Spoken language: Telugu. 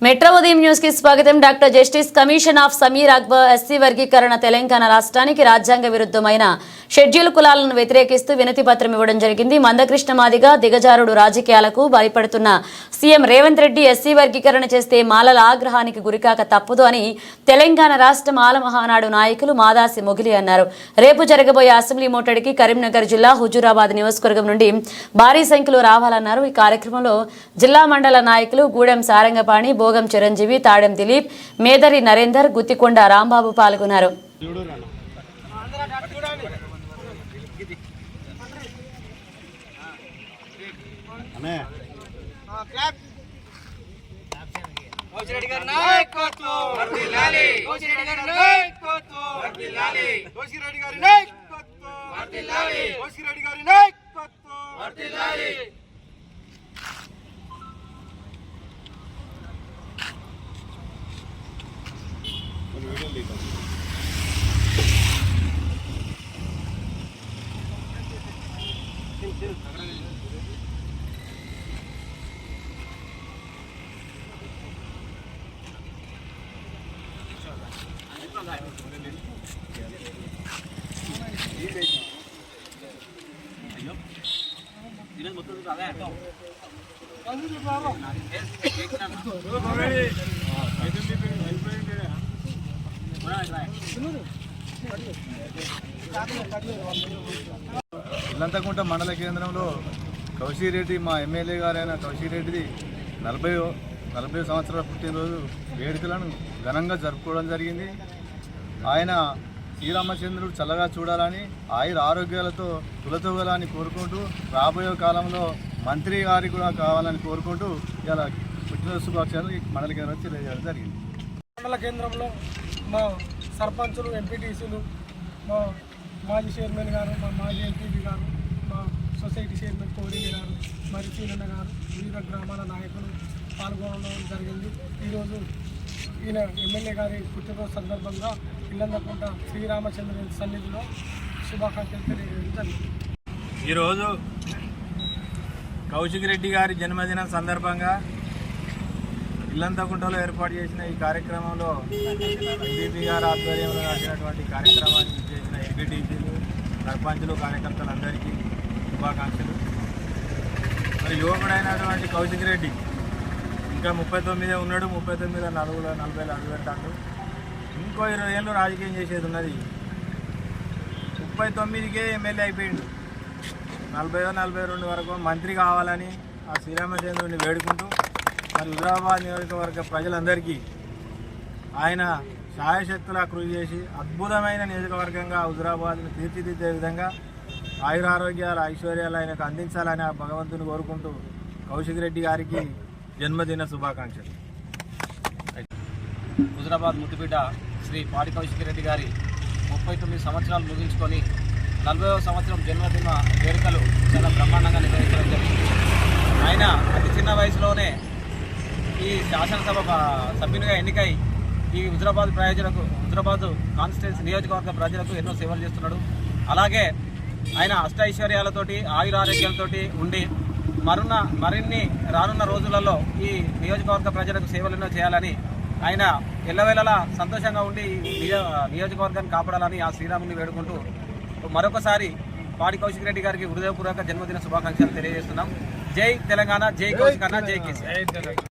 మెట్రో ఉదయం న్యూస్ కి స్వాగతం. Doctor justice commission of Sameer Akbar SC వర్గీకరణ తెలంగాణ రాష్ట్రానికి రాజ్యాంగ విరుద్ధమైన షెడ్యూల్ కులాలను వ్యతిరేకిస్తూ వినతి పత్రం ఇవ్వడం జరిగింది. మందకృష్ణ మాదిగ దిగజారుడు రాజకీయాలకు భయపడుతున్న సీఎం రేవంత్ రెడ్డి ఎస్సీ వర్గీకరణ చేస్తే మాలల ఆగ్రహానికి గురికాక తప్పదు అని తెలంగాణ రాష్ట్ర మాల మహానాడు నాయకులు మాదాసి మొగిలి అన్నారు. రేపు జరగబోయే అసెంబ్లీ ముట్టడికి కరీంనగర్ జిల్లా హుజూరాబాద్ నియోజకవర్గం నుండి భారీ సంఖ్యలో రావాలన్నారు. ఈ కార్యక్రమంలో జిల్లా మండల నాయకులు గూడెం సారంగపాణి, భోగం చిరంజీవి, తాడెం దిలీప్, మేదరి నరేందర్, గుత్తికొండ రాంబాబు పాల్గొన్నారు. ఇల్లంతకుంట మండల కేంద్రంలో కౌశిరెడ్డి, మా ఎమ్మెల్యే గారైన కౌశిరెడ్డిది 40 సంవత్సరాల పుట్టినరోజు వేడుకలను ఘనంగా జరుపుకోవడం జరిగింది. ఆయన శ్రీరామచంద్రుడు చల్లగా చూడాలని, ఆయుర ఆరోగ్యాలతో తులతూగాలని కోరుకుంటూ, రాబోయే కాలంలో మంత్రి గారికి కూడా కావాలని కోరుకుంటూ ఇలా పుట్టినరోజు శుభాకాంక్షలు మండల కేంద్రం తెలియజేయడం జరిగింది. మండల కేంద్రంలో మా సర్పంచులు, ఎంపీటీసీలు, మా మాజీ చైర్మన్ గారు, మా మాజీ ఎంపీపీ గారు, మా సొసైటీ చైర్మన్ కోడిగి గారు, మరి సీనన్న గారు, వివిధ గ్రామాల నాయకులు పాల్గొనడం జరిగింది. ఈరోజు ఈయన ఎమ్మెల్యే గారి పుట్టినరోజు సందర్భంగా ఇల్లందకుంట శ్రీరామచంద్రుని సన్నిధిలో శుభాకాంక్షలు తెలియజేయడం జరిగింది. ఈరోజు కౌశిక్ రెడ్డి గారి జన్మదినం సందర్భంగా ఇల్లంతకుంటలో ఏర్పాటు చేసిన ఈ కార్యక్రమంలో బీజేపీ గారి ఆధ్వర్యంలో నడిచినటువంటి కార్యక్రమానికి చేసిన ఎంపీటీసీలు, సర్పంచులు, కార్యకర్తలందరికీ శుభాకాంక్షలు. మరి యువకుడైనటువంటి కౌశిక్ రెడ్డి ఇంకా 39 ఉన్నాడు. 39 40 అడుగు పెడతాడు. ఇంకో 20 ఏళ్ళు రాజకీయం చేసేది ఉన్నది. 39కే ఎమ్మెల్యే అయిపోయిండు. 40-42 వరకు మంత్రి కావాలని ఆ శ్రీరామచంద్రుడిని వేడుకుంటూ మరి హుజూరాబాద్ నియోజకవర్గ ప్రజలందరికీ ఆయన శాయశక్తులా కృషి చేసి అద్భుతమైన నియోజకవర్గంగా హుజూరాబాద్ను తీర్చిదిద్దే విధంగా ఆయురారోగ్యాలు, ఐశ్వర్యాలు ఆయనకు అందించాలని ఆ భగవంతుని కోరుకుంటూ కౌశిక్ రెడ్డి గారికి జన్మదిన శుభాకాంక్షలు. హుజూరాబాద్ ముద్దుబిడ్డ శ్రీ పాడి కౌశిక్ రెడ్డి గారి 39 సంవత్సరాలు ముగించుకొని 40వ సంవత్సరం జన్మదిన వేడుకలు చాలా బ్రహ్మాండంగా నిర్వహించడం జరిగింది. ఆయన అతి చిన్న వయసులోనే ఈ శాసనసభ సభ్యునిగా ఎన్నికై ఈ హుజూరాబాద్ కాన్స్టిట్యున్సీ నియోజకవర్గ ప్రజలకు ఎన్నో సేవలు చేస్తున్నాడు. అలాగే ఆయన అష్టైశ్వర్యాలతోటి, ఆయురారోగ్యాలతోటి ఉండి మరిన్ని రానున్న రోజులలో ఈ నియోజకవర్గ ప్రజలకు సేవలు చేయాలని, ఆయన ఎల్లవేళలా సంతోషంగా ఉండి నియోజకవర్గాన్ని కాపాడాలని ఆ శ్రీరాముని వేడుకుంటూ మరొకసారి పాడి కౌశిక్ రెడ్డి గారికి హృదయపూర్వక జన్మదిన శుభాకాంక్షలు తెలియజేస్తున్నాం. జై తెలంగాణ, జై కౌశిక్ అన్న, జై కేసీఆర్.